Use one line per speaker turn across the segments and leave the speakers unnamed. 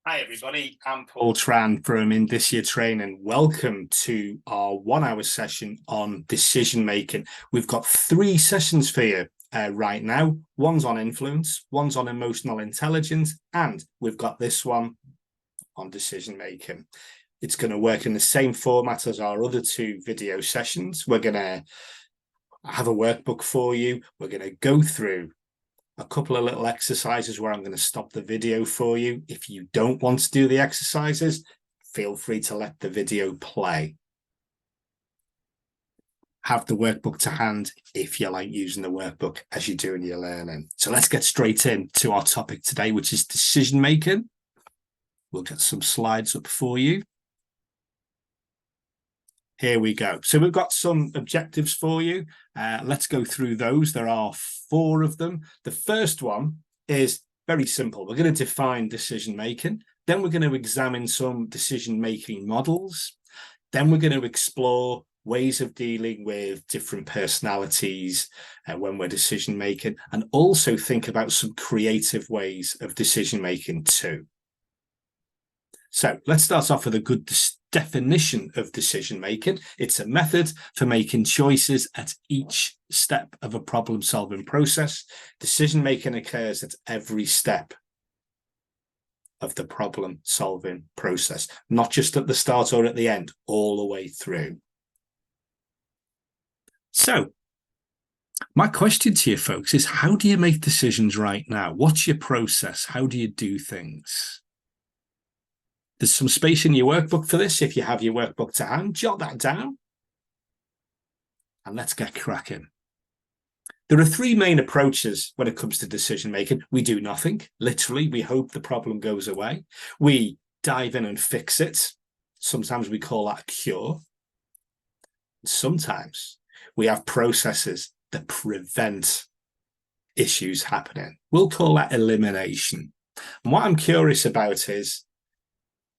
Hi everybody, I'm Paul Tran from In This Year Training. Welcome to our 1 hour session on decision making. We've got 3 sessions for you right now. One's on influence, one's on emotional intelligence, and we've got this one on decision making. It's going to work in the same format as our other 2 video sessions. We're going to have a workbook for you. We're going to go through a couple of little exercises where I'm going to stop the video for you. If you don't want to do the exercises, feel free to let the video play. Have the workbook to hand if you like using the workbook as you're doing your learning. So let's get straight into our topic today, which is decision making. We'll get some slides up for you. Here we go. So we've got some objectives for you. Let's go through those. There are 4 of them. The first one is very simple. We're going to define decision making. Then we're going to examine some decision making models. Then we're going to explore ways of dealing with different personalities when we're decision making, and also think about some creative ways of decision making too. So let's start off with a good definition of decision making. It's a method for making choices at each step of a problem solving process. Decision making occurs at every step of the problem solving process, not just at the start or at the end, all the way through. So my question to you folks is, how do you make decisions right now? What's your process? How do you do things? There's some space in your workbook for this. If you have your workbook to hand, jot that down. And let's get cracking. There are 3 main approaches when it comes to decision making. We do nothing. Literally, we hope the problem goes away. We dive in and fix it. Sometimes we call that a cure. Sometimes we have processes that prevent issues happening. We'll call that elimination. And what I'm curious about is,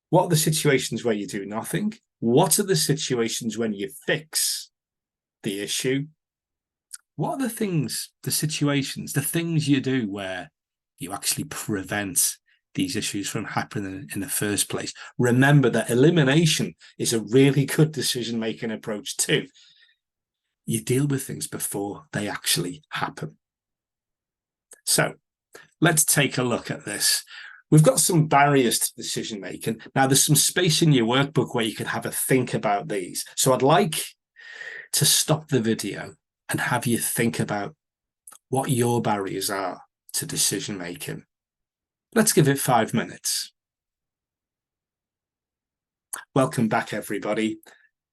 what are the situations where you do nothing? What are the situations when you fix the issue? What are the things, the situations, the things you do where you actually prevent these issues from happening in the first place? Remember that elimination is a really good decision-making approach too. You deal with things before they actually happen. So let's take a look at this. We've got some barriers to decision making. Now, there's some space in your workbook where you could have a think about these. So I'd like to stop the video and have you think about what your barriers are to decision making. Let's give it 5 minutes. Welcome back, everybody.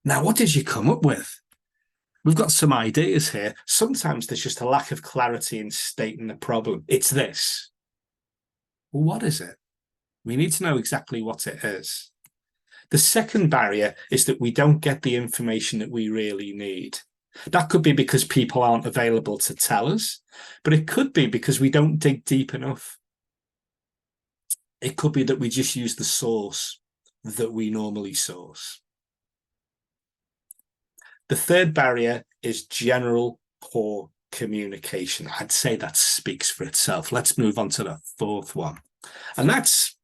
Now, what did you come up with? We've got some ideas here. Sometimes there's just a lack of clarity in stating the problem. It's this. Well, what is it? We need to know exactly what it is. The second barrier is that we don't get the information that we really need. That could be because people aren't available to tell us, but it could be because we don't dig deep enough. It could be that we just use the source that we normally source. The third barrier is general poor communication. I'd say that speaks for itself. Let's move on to the 4th one. And that's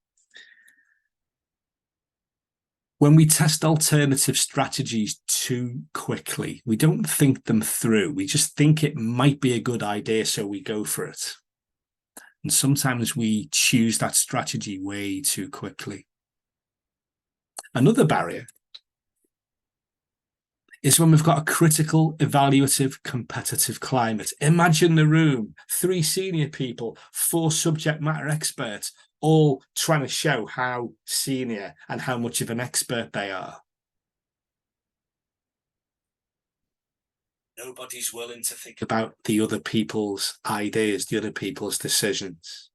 when we test alternative strategies too quickly. We don't think them through. We just think it might be a good idea, so we go for it. And sometimes we choose that strategy way too quickly. Another barrier is when we've got a critical, evaluative, competitive climate. Imagine the room, 3 senior people, 4 subject matter experts, all trying to show how senior and how much of an expert they are. Nobody's willing to think about the other people's ideas, the other people's decisions.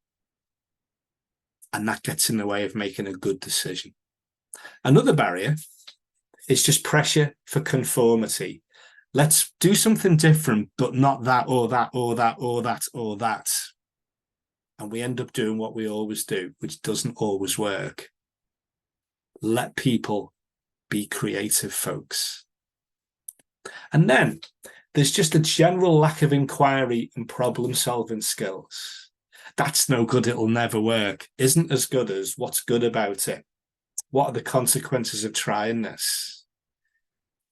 And that gets in the way of making a good decision. Another barrier is just pressure for conformity. Let's do something different, but not that or that or that or that or that. And we end up doing what we always do, which doesn't always work. Let people be creative, folks. And then there's just a general lack of inquiry and problem-solving skills. That's no good, it'll never work, isn't as good as what's good about it. What are the consequences of trying this?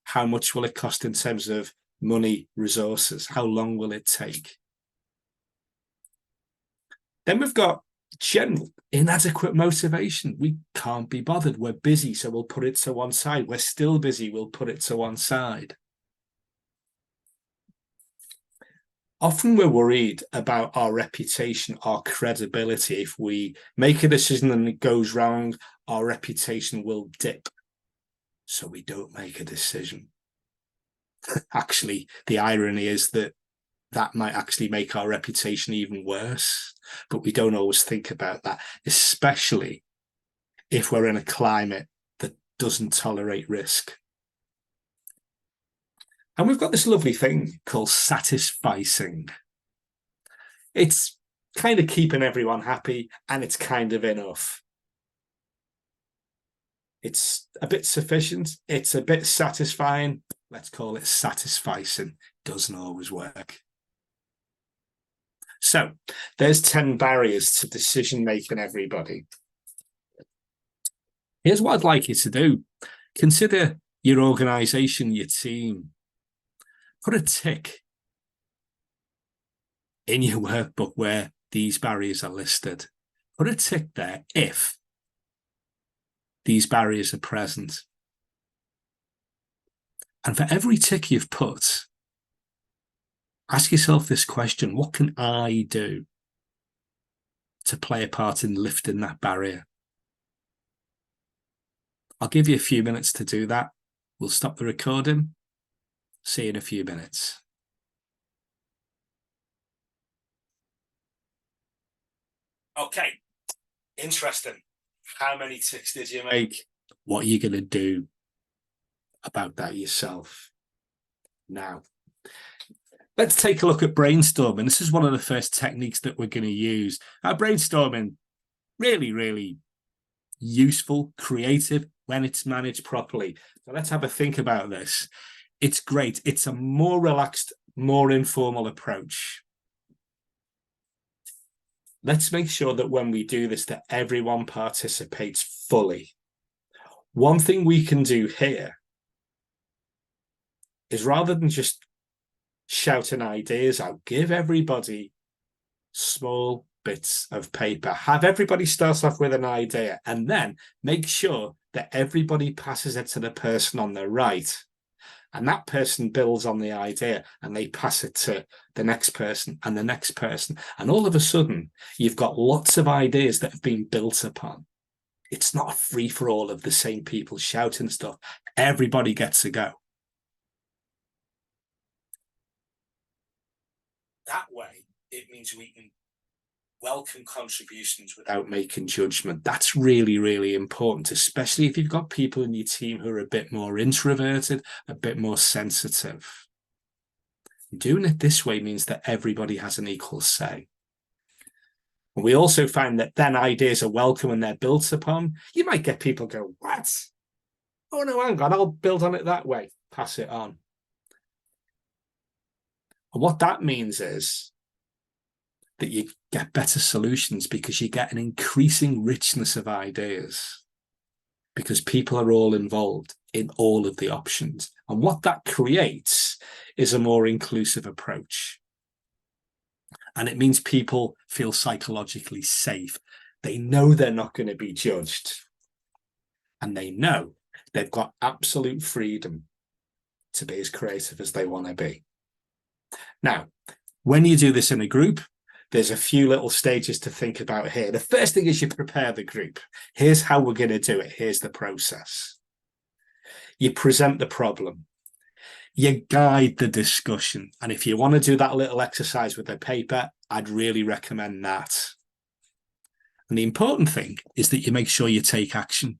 How much will it cost in terms of money, resources? How long will it take? Then we've got general inadequate motivation. We can't be bothered. We're busy, so we'll put it to one side. We're still busy, we'll put it to one side. Often we're worried about our reputation, our credibility. If we make a decision and it goes wrong, our reputation will dip. So we don't make a decision. Actually, the irony is that that might actually make our reputation even worse, but we don't always think about that, especially if we're in a climate that doesn't tolerate risk. And we've got this lovely thing called satisficing. It's kind of keeping everyone happy, and it's kind of enough. It's a bit sufficient. It's a bit satisfying. Let's call it satisficing. Doesn't always work. So there's 10 barriers to decision-making, everybody. Here's what I'd like you to do. Consider your organization, your team. Put a tick in your workbook where these barriers are listed. Put a tick there if these barriers are present. And for every tick you've put, ask yourself this question: what can I do to play a part in lifting that barrier? I'll give you a few minutes to do that. We'll stop the recording. See you in a few minutes. Okay, interesting. How many ticks did you make? What are you going to do about that yourself? Now, let's take a look at brainstorming. This is one of the first techniques that we're going to use. Our brainstorming, really, really useful, creative when it's managed properly. So let's have a think about this. It's great. It's a more relaxed, more informal approach. Let's make sure that when we do this, that everyone participates fully. One thing we can do here is, rather than just shouting ideas out, give everybody small bits of paper. Have everybody start off with an idea, and then make sure that everybody passes it to the person on the right. And that person builds on the idea, and they pass it to the next person and the next person. And all of a sudden, you've got lots of ideas that have been built upon. It's not a free-for-all of the same people shouting stuff. Everybody gets a go. That way, it means we can welcome contributions without making judgment. That's really, really important, especially if you've got people in your team who are a bit more introverted, a bit more sensitive. Doing it this way means that everybody has an equal say. And we also find that then ideas are welcome and they're built upon. You might get people go, what? Oh no, hang on, I'll build on it that way. Pass it on. And what that means is that you get better solutions, because you get an increasing richness of ideas, because people are all involved in all of the options. And what that creates is a more inclusive approach. And it means people feel psychologically safe. They know they're not going to be judged. And they know they've got absolute freedom to be as creative as they want to be. Now, when you do this in a group, there's a few little stages to think about here. The first thing is you prepare the group. Here's how we're going to do it. Here's the process. You present the problem. You guide the discussion. And if you want to do that little exercise with a paper, I'd really recommend that. And the important thing is that you make sure you take action.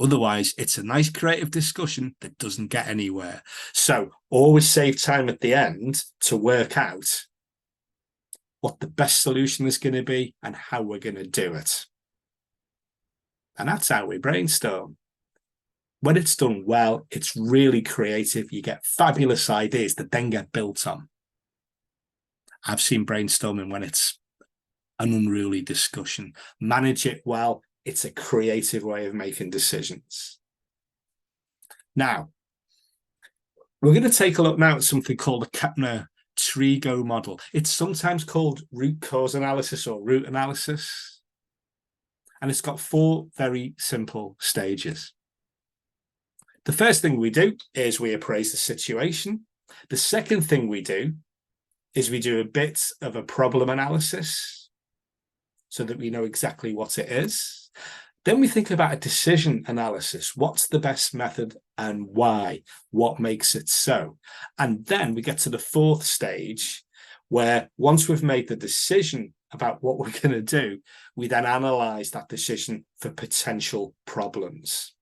Otherwise, it's a nice creative discussion that doesn't get anywhere. So always save time at the end to work out what the best solution is going to be and how we're going to do it. And that's how we brainstorm. When it's done well, it's really creative. You get fabulous ideas that then get built on. I've seen brainstorming when it's an unruly discussion. Manage it well. It's a creative way of making decisions. Now, we're going to take a look now at something called the Kapner-Trego model. It's sometimes called root cause analysis or root analysis. And it's got 4 very simple stages. The first thing we do is we appraise the situation. The second thing we do is we do a bit of a problem analysis so that we know exactly what it is. Then we think about a decision analysis. What's the best method and why? What makes it so? And then we get to the 4th stage, where once we've made the decision about what we're going to do, we then analyze that decision for potential problems.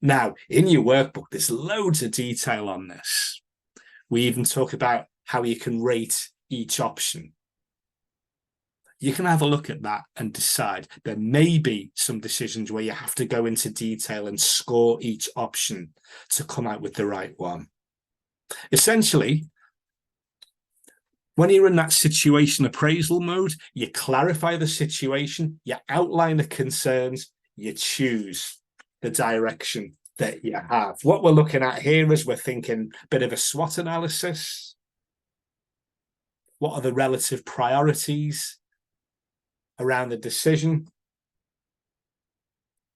Now, in your workbook, there's loads of detail on this. We even talk about how you can rate each option. You can have a look at that and decide. There may be some decisions where you have to go into detail and score each option to come out with the right one. Essentially, when you're in that situation appraisal mode, you clarify the situation, you outline the concerns, you choose the direction that you have. What we're looking at here is we're thinking a bit of a SWOT analysis. What are the relative priorities around the decision?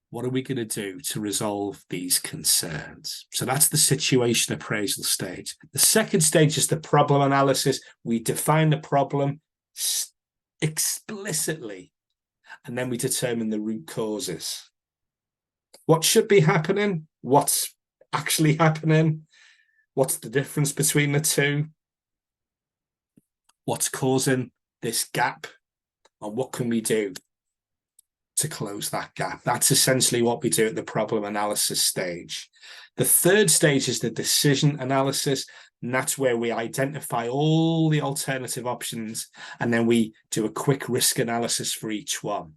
What are we going to do to resolve these concerns? So that's the situation appraisal stage. The second stage is the problem analysis. We define the problem explicitly, and then we determine the root causes. What should be happening? What's actually happening? What's the difference between the two? What's causing this gap? And what can we do to close that gap? That's essentially what we do at the problem analysis stage. The 3rd stage is the decision analysis, and that's where we identify all the alternative options, and then we do a quick risk analysis for each one.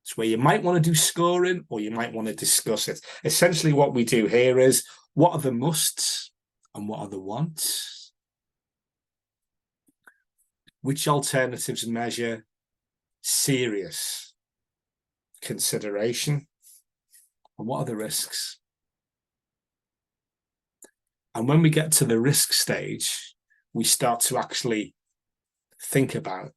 It's where you might want to do scoring or you might want to discuss it. Essentially, what we do here is, what are the musts and what are the wants? Which alternatives measure serious consideration, and what are the risks? And when we get to the risk stage, we start to actually think about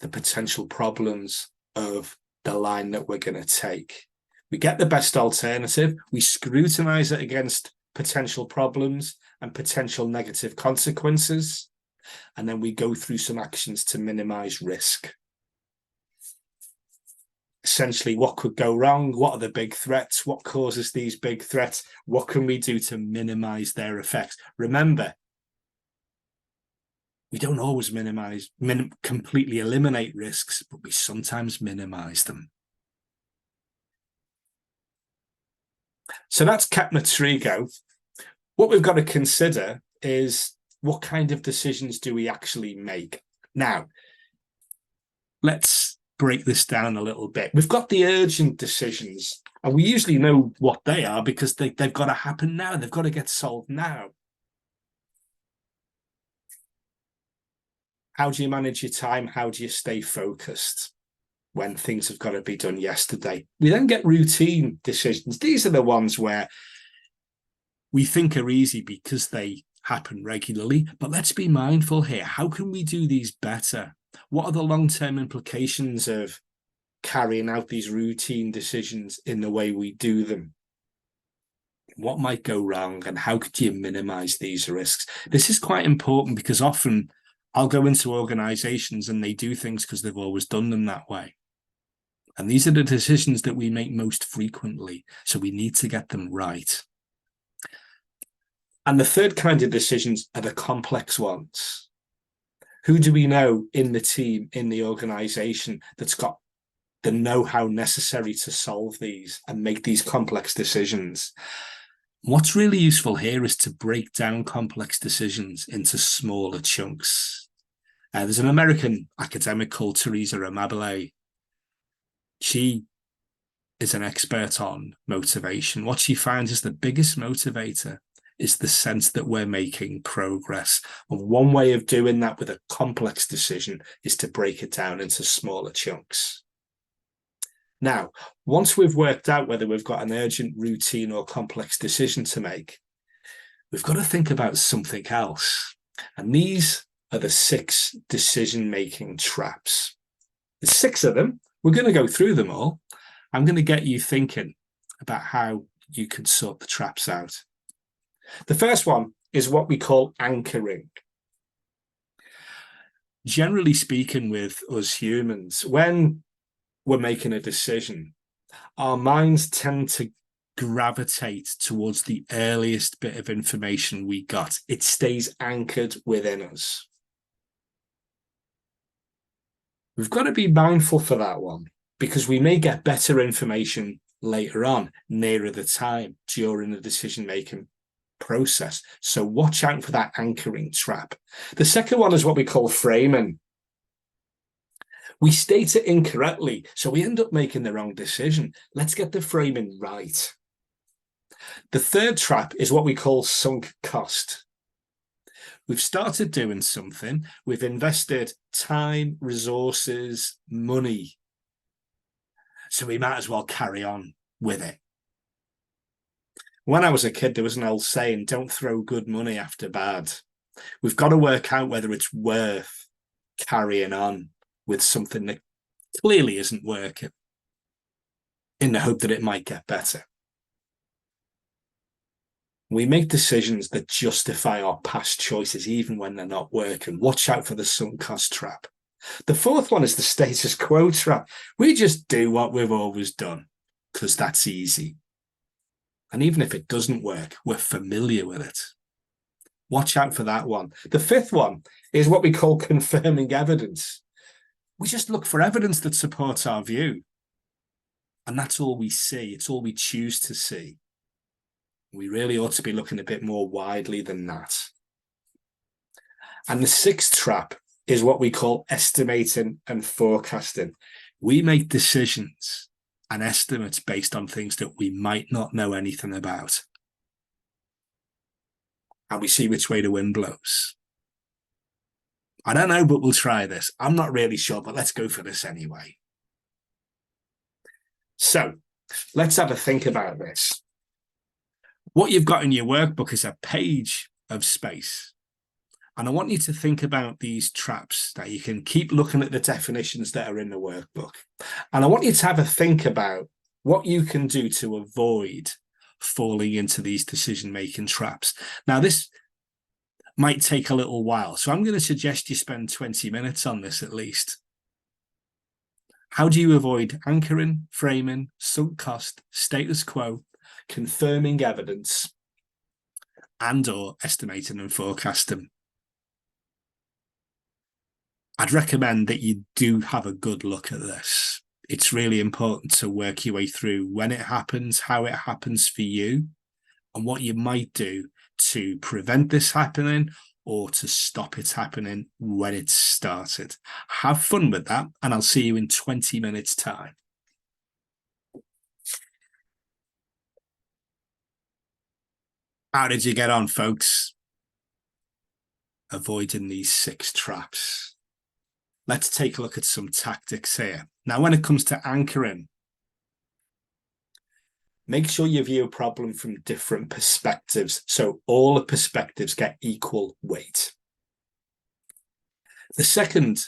the potential problems of the line that we're going to take. We get the best alternative, we scrutinize it against potential problems and potential negative consequences, and then we go through some actions to minimize risk. Essentially, what could go wrong? What are the big threats? What causes these big threats? What can we do to minimize their effects? Remember, we don't always completely eliminate risks, but we sometimes minimize them. So that's Kapner-Trego. What we've got to consider is, what kind of decisions do we actually make? Now, let's break this down a little bit. We've got the urgent decisions, and we usually know what they are because they've got to happen now. They've got to get solved now. How do you manage your time? How do you stay focused when things have got to be done yesterday? We then get routine decisions. These are the ones where we think are easy because they happen regularly, but let's be mindful here. How can we do these better? What are the long-term implications of carrying out these routine decisions in the way we do them? What might go wrong, and how could you minimize these risks? This is quite important because often I'll go into organizations and they do things because they've always done them that way. And these are the decisions that we make most frequently, so we need to get them right. And the third kind of decisions are the complex ones. Who do we know in the team, in the organization, that's got the know-how necessary to solve these and make these complex decisions? What's really useful here is to break down complex decisions into smaller chunks. There's an American academic called Teresa Amabile. She is an expert on motivation. What she finds is the biggest motivator is the sense that we're making progress. And one way of doing that with a complex decision is to break it down into smaller chunks. Now, once we've worked out whether we've got an urgent, routine, or complex decision to make, we've got to think about something else. And these are the 6 decision-making traps. There's 6 of them. We're going to go through them all. I'm going to get you thinking about how you can sort the traps out. The first one is what we call anchoring. Generally speaking, with us humans, when we're making a decision, our minds tend to gravitate towards the earliest bit of information we got. It stays anchored within us. We've got to be mindful for that one, because we may get better information later on, nearer the time, during the decision-making process. So watch out for that anchoring trap. The second one is what we call framing. We state it incorrectly, so we end up making the wrong decision. Let's get the framing right. The third trap is what we call sunk cost. We've started doing something, we've invested time, resources, money, so we might as well carry on with it. When I was a kid, there was an old saying, don't throw good money after bad. We've got to work out whether it's worth carrying on with something that clearly isn't working, in the hope that it might get better. We make decisions that justify our past choices, even when they're not working. Watch out for the sunk cost trap. The fourth one is the status quo trap. We just do what we've always done because that's easy. And even if it doesn't work, we're familiar with it. Watch out for that one. The fifth one is what we call confirming evidence. We just look for evidence that supports our view. And that's all we see. It's all we choose to see. We really ought to be looking a bit more widely than that. And the sixth trap is what we call estimating and forecasting. We make decisions and estimates based on things that we might not know anything about. And we see which way the wind blows. I don't know, but we'll try this. I'm not really sure, but let's go for this anyway. So let's have a think about this. What you've got in your workbook is a page of space. And I want you to think about these traps. That you can keep looking at the definitions that are in the workbook. And I want you to have a think about what you can do to avoid falling into these decision-making traps. Now, this might take a little while, so I'm going to suggest you spend 20 minutes on this at least. How do you avoid anchoring, framing, sunk cost, status quo, confirming evidence, and/or estimating and forecasting? I'd recommend that you do have a good look at this. It's really important to work your way through when it happens, how it happens for you, and what you might do to prevent this happening or to stop it happening when it's started. Have fun with that, and I'll see you in 20 minutes' time. How did you get on, folks? Avoiding these 6 traps. Let's take a look at some tactics here. Now, when it comes to anchoring, make sure you view a problem from different perspectives, so all the perspectives get equal weight. The second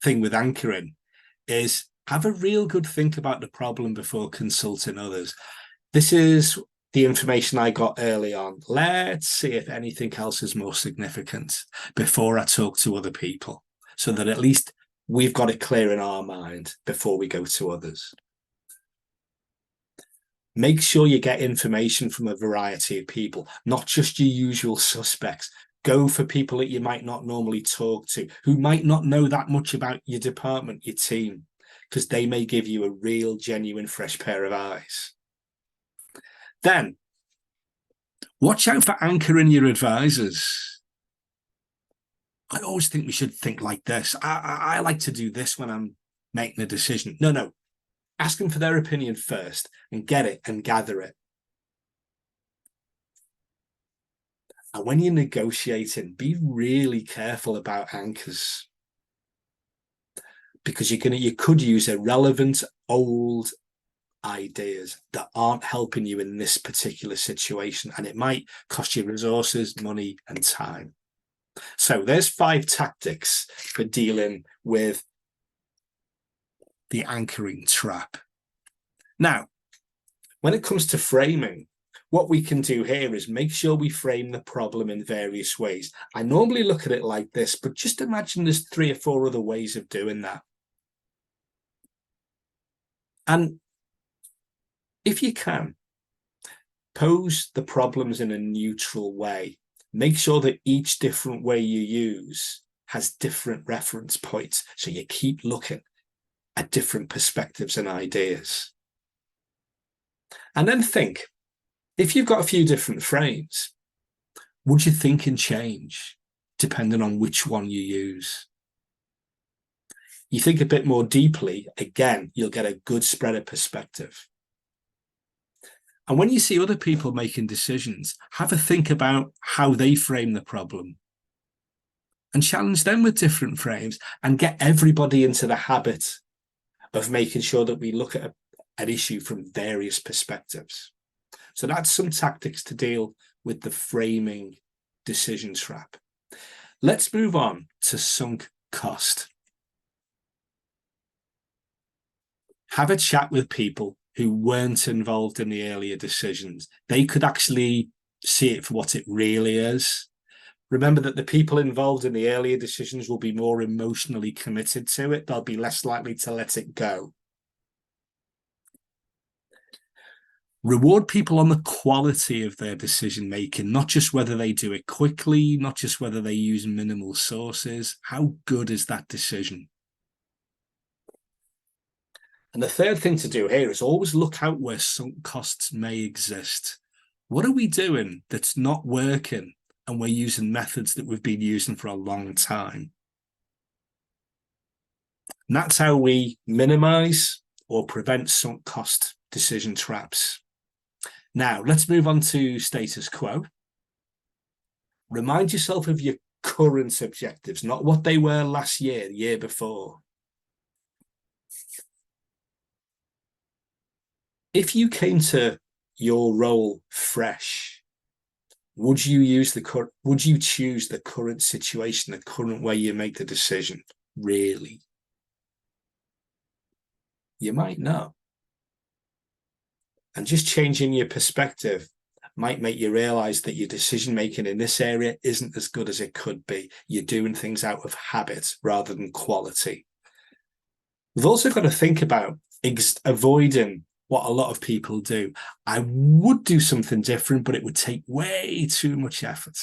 thing with anchoring is have a real good think about the problem before consulting others. This is the information I got early on. Let's see if anything else is more significant before I talk to other people, so that at least we've got it clear in our mind before we go to others. Make sure you get information from a variety of people, not just your usual suspects. Go for people that you might not normally talk to, who might not know that much about your department, your team, because they may give you a real, genuine, fresh pair of eyes. Then, watch out for anchoring your advisors. I always think we should think like this. I like to do this when I'm making a decision. No. Ask them for their opinion first and get it and gather it. And when you're negotiating, be really careful about anchors, because you could use irrelevant old ideas that aren't helping you in this particular situation, and it might cost you resources, money, and time. So there's 5 tactics for dealing with the anchoring trap. Now, when it comes to framing, what we can do here is make sure we frame the problem in various ways. I normally look at it like this, but just imagine there's 3 or 4 other ways of doing that. And if you can, pose the problems in a neutral way. Make sure that each different way you use has different reference points, so you keep looking at different perspectives and ideas. And then think, if you've got a few different frames, would you think and change depending on which one you use? You think a bit more deeply, again, you'll get a good spread of perspective. And when you see other people making decisions, have a think about how they frame the problem and challenge them with different frames, and get everybody into the habit of making sure that we look at an issue from various perspectives. So that's some tactics to deal with the framing decision trap. Let's move on to sunk cost. Have a chat with people who weren't involved in the earlier decisions. They could actually see it for what it really is. Remember that the people involved in the earlier decisions will be more emotionally committed to it. They'll be less likely to let it go. Reward people on the quality of their decision making, not just whether they do it quickly, not just whether they use minimal sources. How good is that decision? And the third thing to do here is always look out where sunk costs may exist. What are we doing that's not working, and we're using methods that we've been using for a long time? And that's how we minimize or prevent sunk cost decision traps. Now, let's move on to status quo. Remind yourself of your current objectives, not what they were last year, the year before. If you came to your role fresh, would you choose the current situation, the current way you make the decision? Really? You might not. And just changing your perspective might make you realize that your decision making in this area isn't as good as it could be. You're doing things out of habit rather than quality. We've also got to think about avoiding what a lot of people do. I would do something different, but it would take way too much effort.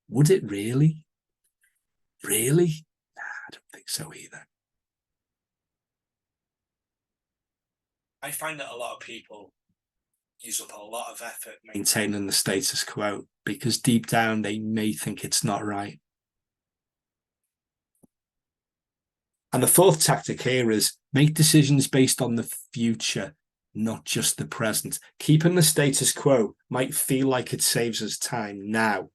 Would it really? Really? Nah, I don't think so either. I find that a lot of people use up a lot of effort maintaining the status quo because deep down they may think it's not right. And the fourth tactic here is make decisions based on the future, not just the present. Keeping the status quo might feel like it saves us time now,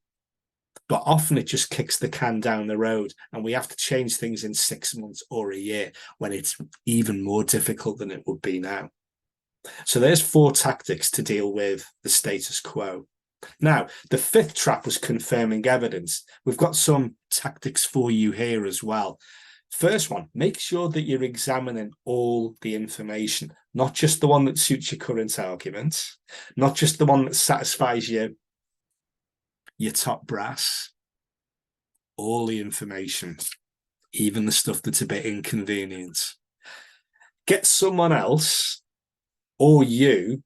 but often it just kicks the can down the road, and we have to change things in 6 months or a year when it's even more difficult than it would be now. So there's 4 tactics to deal with the status quo. Now, the 5th trap was confirming evidence. We've got some tactics for you here as well. First one, make sure that you're examining all the information, not just the one that suits your current argument, not just the one that satisfies your top brass, all the information, even the stuff that's a bit inconvenient. Get someone else, or you,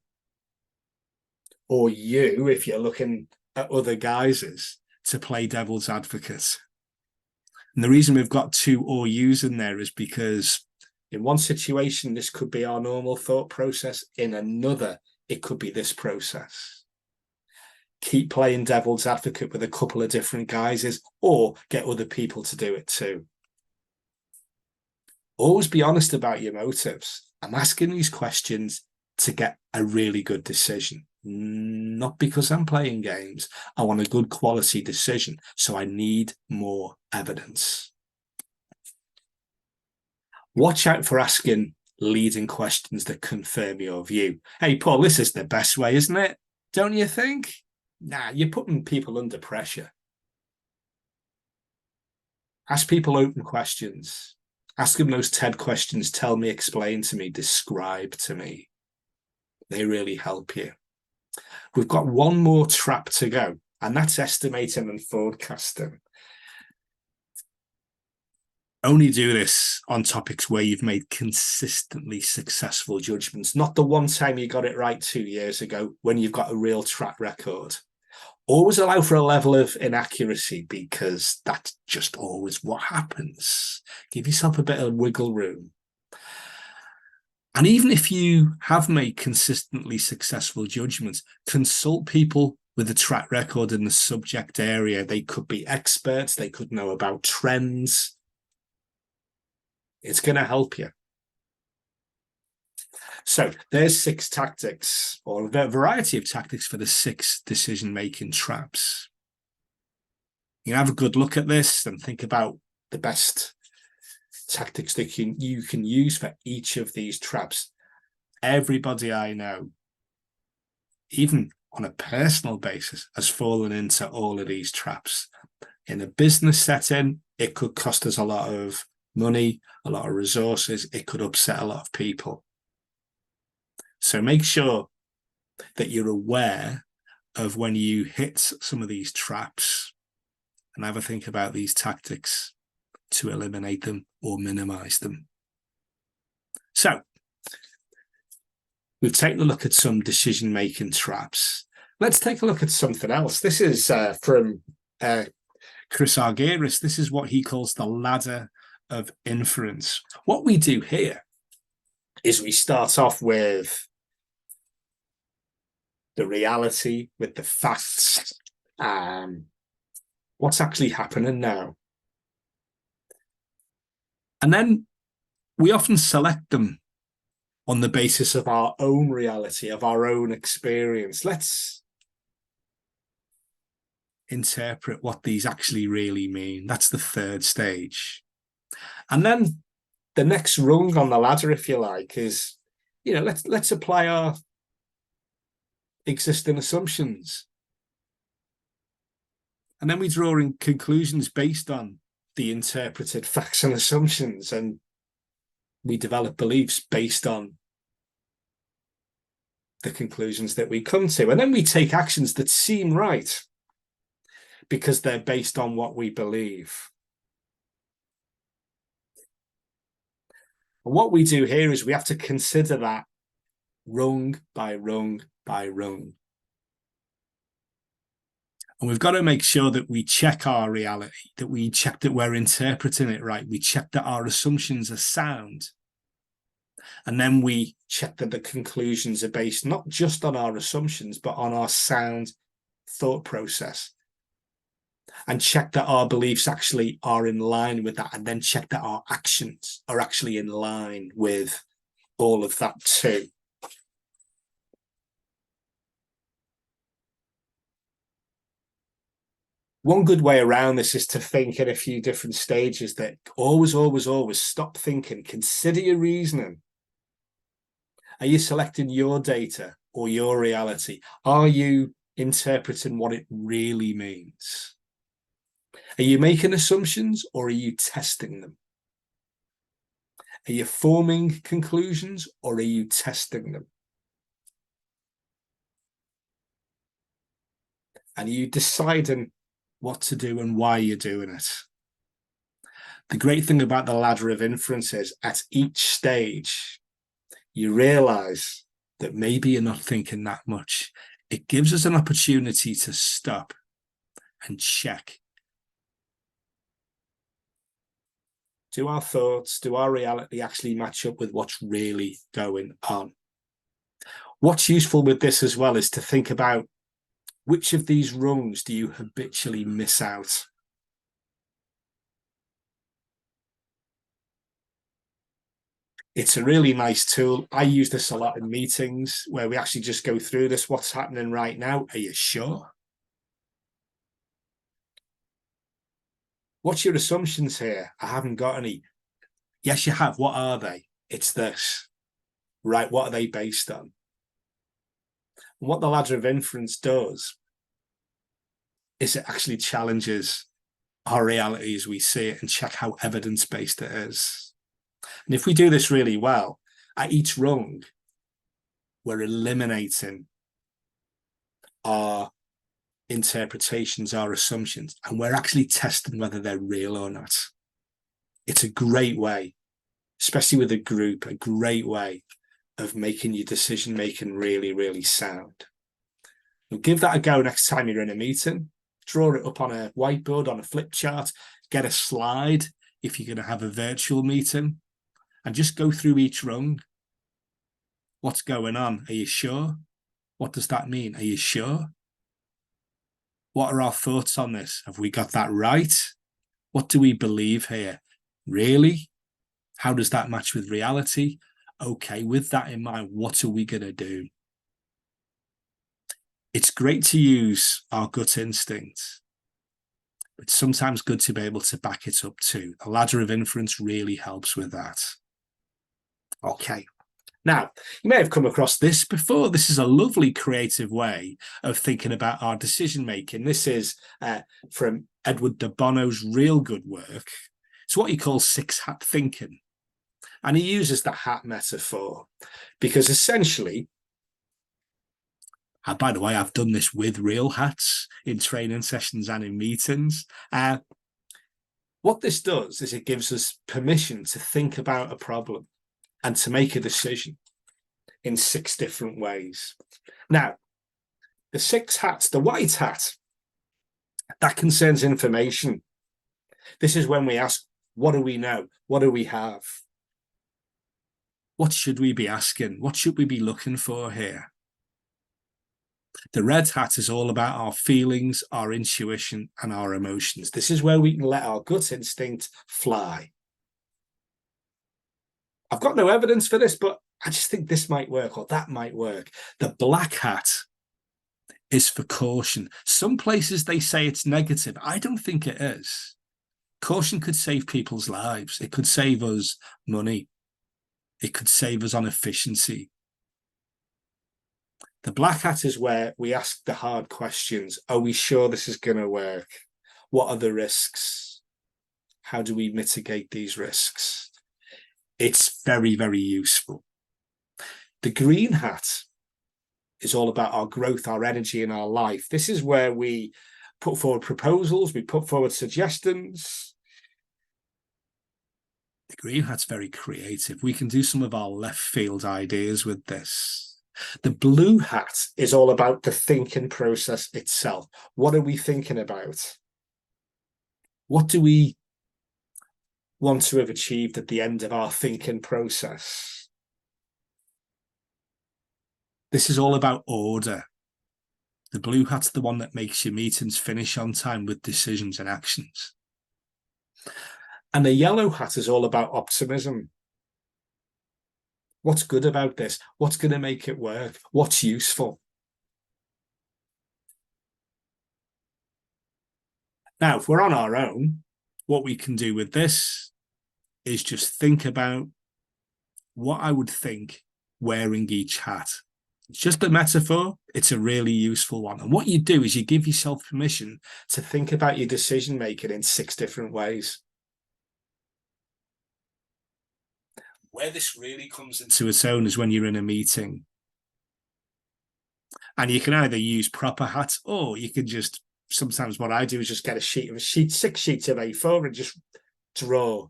if you're looking at other guises, to play devil's advocate. And the reason we've got 2 or yous in there is because in one situation, this could be our normal thought process. In another, it could be this process. Keep playing devil's advocate with a couple of different guises, or get other people to do it too. Always be honest about your motives. I'm asking these questions to get a really good decision. Not because I'm playing games. I want a good quality decision, so I need more evidence. Watch out for asking leading questions that confirm your view. Hey, Paul, this is the best way, isn't it? Don't you think? Nah, you're putting people under pressure. Ask people open questions. Ask them those TED questions. Tell me, explain to me, describe to me. They really help you. We've got one more trap to go, and that's estimating and forecasting. Only do this on topics where you've made consistently successful judgments, not the one time you got it right 2 years ago when you've got a real track record. Always allow for a level of inaccuracy because that's just always what happens. Give yourself a bit of wiggle room. And even if you have made consistently successful judgments, consult people with a track record in the subject area. They could be experts. They could know about trends. It's going to help you. So there's 6 tactics, or a variety of tactics for the 6 decision-making traps. You have a good look at this and think about the best tactics that you can use for each of these traps. Everybody I know, even on a personal basis, has fallen into all of these traps. In a business setting, it could cost us a lot of money, a lot of resources. It could upset a lot of people. So make sure that you're aware of when you hit some of these traps and have a think about these tactics to eliminate them or minimize them. So we've taken a look at some decision-making traps. Let's take a look at something else. This is from Chris Argyris. This is what he calls the ladder of inference. What we do here is we start off with the reality, with the facts, what's actually happening now. And then we often select them on the basis of our own reality, of our own experience. Let's interpret what these actually really mean. That's the 3rd stage. And then the next rung on the ladder, if you like, is, let's apply our existing assumptions. And then we draw in conclusions based on the interpreted facts and assumptions, and we develop beliefs based on the conclusions that we come to. And then we take actions that seem right because they're based on what we believe. And what we do here is we have to consider that rung by rung by rung. And we've got to make sure that we check our reality, that we check that we're interpreting it right. We check that our assumptions are sound. And then we check that the conclusions are based not just on our assumptions, but on our sound thought process. And check that our beliefs actually are in line with that. And then check that our actions are actually in line with all of that too. One good way around this is to think in a few different stages. That always stop thinking, consider your reasoning. Are you selecting your data or your reality? Are you interpreting what it really means? Are you making assumptions or are you testing them? Are you forming conclusions or are you testing them? And are you deciding what to do and why you're doing it? The great thing about the ladder of inference is at each stage, you realize that maybe you're not thinking that much. It gives us an opportunity to stop and check. Do our thoughts, do our reality actually match up with what's really going on? What's useful with this as well is to think about which of these rungs do you habitually miss out? It's a really nice tool. I use this a lot in meetings where we actually just go through this. What's happening right now? Are you sure? What's your assumptions here? I haven't got any. Yes, you have. What are they? It's this. Right, what are they based on? And what the ladder of inference does is it actually challenges our reality as we see it and check how evidence-based it is. And if we do this really well, at each rung, we're eliminating our interpretations, our assumptions, and we're actually testing whether they're real or not. It's a great way, especially with a group, a great way of making your decision-making really, really sound. You'll give that a go next time you're in a meeting. Draw it up on a whiteboard, on a flip chart, get a slide if you're going to have a virtual meeting, and just go through each rung. What's going on? Are you sure? What does that mean? Are you sure? What are our thoughts on this? Have we got that right? What do we believe here? Really? How does that match with reality? Okay, with that in mind, what are we going to do? It's great to use our gut instinct, but it's sometimes good to be able to back it up too. A ladder of inference really helps with that. Okay. Now, you may have come across this before. This is a lovely creative way of thinking about our decision-making. This is from Edward de Bono's real good work. It's what he calls six-hat thinking. And he uses the hat metaphor because essentially, by the way, I've done this with real hats in training sessions and in meetings. What this does is it gives us permission to think about a problem and to make a decision in 6 different ways. Now, the 6 hats, the white hat, that concerns information. This is when we ask, what do we know? What do we have? What should we be asking? What should we be looking for here? The red hat is all about our feelings, our intuition, and our emotions. This is where we can let our gut instinct fly. I've got no evidence for this, but I just think this might work or that might work. The black hat is for caution. Some places they say it's negative. I don't think it is. Caution could save people's lives. It could save us money. It could save us on efficiency. The black hat is where we ask the hard questions. Are we sure this is going to work? What are the risks? How do we mitigate these risks? It's very, very useful. The green hat is all about our growth, our energy in our life. This is where we put forward proposals, we put forward suggestions. The green hat's very creative. We can do some of our left field ideas with this. The blue hat is all about the thinking process itself. What are we thinking about? What do we want to have achieved at the end of our thinking process? This is all about order. The blue hat's the one that makes your meetings finish on time with decisions and actions. And the yellow hat is all about optimism. What's good about this? What's going to make it work? What's useful? Now, if we're on our own, what we can do with this is just think about what I would think wearing each hat. It's just a metaphor. It's a really useful one. And what you do is you give yourself permission to think about your decision-making in 6 different ways. Where this really comes into its own is when you're in a meeting. And you can either use proper hats or you can just, sometimes what I do is just get 6 sheets of A4 and just draw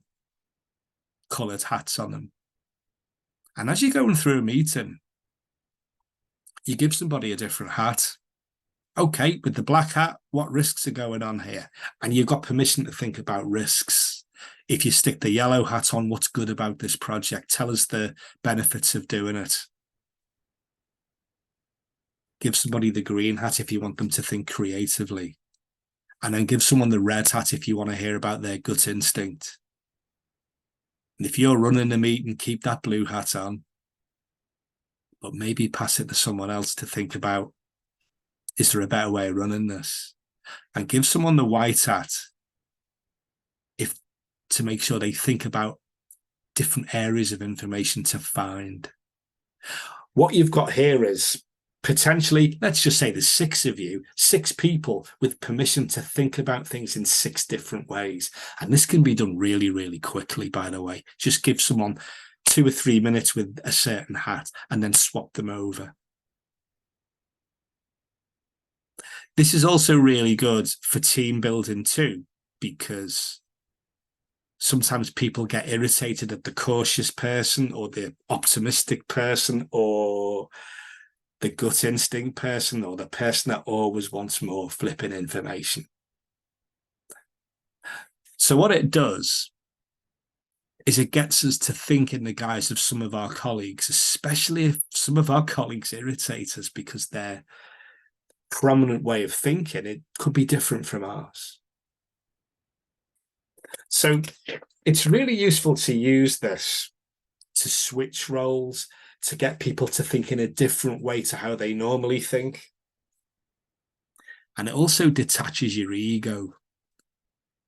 coloured hats on them. And as you're going through a meeting, you give somebody a different hat. Okay, with the black hat, what risks are going on here? And you've got permission to think about risks. If you stick the yellow hat on, what's good about this project? Tell us the benefits of doing it. Give somebody the green hat if you want them to think creatively. And then give someone the red hat if you want to hear about their gut instinct. And if you're running the meeting, keep that blue hat on, but maybe pass it to someone else to think about, is there a better way of running this? And give someone the white hat to make sure they think about different areas of information to find. What you've got here is potentially, let's just say there's 6 of you, 6 people with permission to think about things in 6 different ways. And this can be done really, really quickly, by the way. Just give someone 2 or 3 minutes with a certain hat and then swap them over. This is also really good for team building too, because sometimes people get irritated at the cautious person or the optimistic person or the gut instinct person or the person that always wants more flipping information. So what it does is it gets us to think in the guise of some of our colleagues, especially if some of our colleagues irritate us because their prominent way of thinking, it could be different from ours. So it's really useful to use this to switch roles, to get people to think in a different way to how they normally think. And it also detaches your ego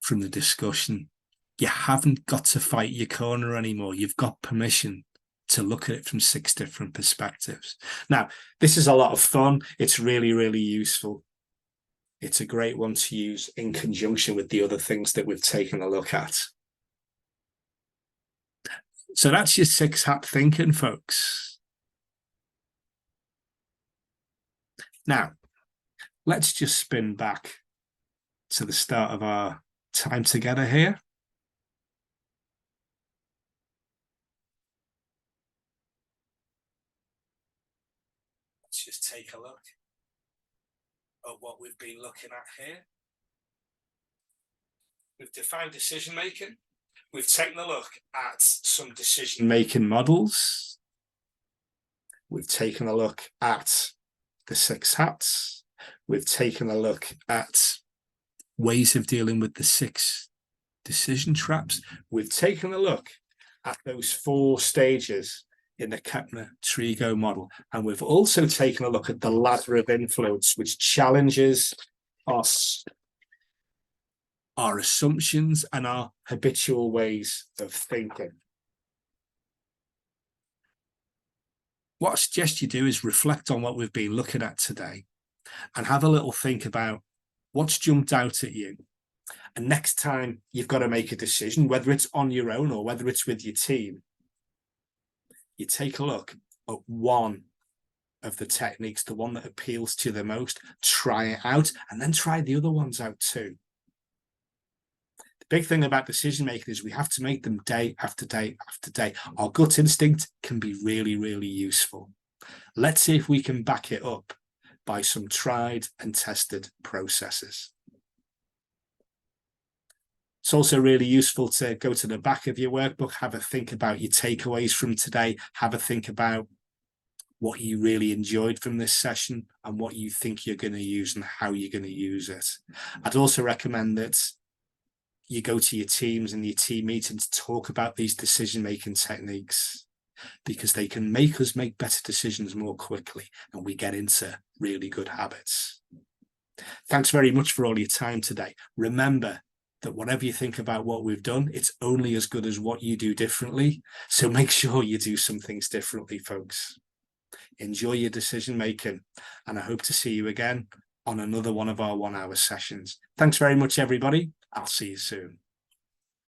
from the discussion. You haven't got to fight your corner anymore. You've got permission to look at it from 6 different perspectives. Now, this is a lot of fun. It's really, really useful. It's a great one to use in conjunction with the other things that we've taken a look at. So that's your 6-hat thinking, folks. Now, let's just spin back to the start of our time together here. Let's just take a look at what we've been looking at here. We've defined decision making. We've taken a look at some decision making models. We've taken a look at the 6 hats. We've taken a look at ways of dealing with the 6 decision traps. We've taken a look at those 4 stages in the Kapner-Trego model. And we've also taken a look at the ladder of influence, which challenges us, our assumptions and our habitual ways of thinking. What I suggest you do is reflect on what we've been looking at today and have a little think about what's jumped out at you. And next time you've got to make a decision, whether it's on your own or whether it's with your team, you take a look at one of the techniques, the one that appeals to you the most, try it out, and then try the other ones out too. The big thing about decision making is we have to make them day after day after day. Our gut instinct can be really, really useful. Let's see if we can back it up by some tried and tested processes. It's also really useful to go to the back of your workbook, have a think about your takeaways from today, have a think about what you really enjoyed from this session and what you think you're going to use and how you're going to use it. I'd also recommend that you go to your teams and your team meetings to talk about these decision-making techniques, because they can make us make better decisions more quickly and we get into really good habits. Thanks very much for all your time today. Remember that whatever you think about what we've done, it's only as good as what you do differently. So make sure you do some things differently, folks. Enjoy your decision making, and I hope to see you again on another one of our 1-hour sessions. Thanks very much, everybody. I'll see you soon.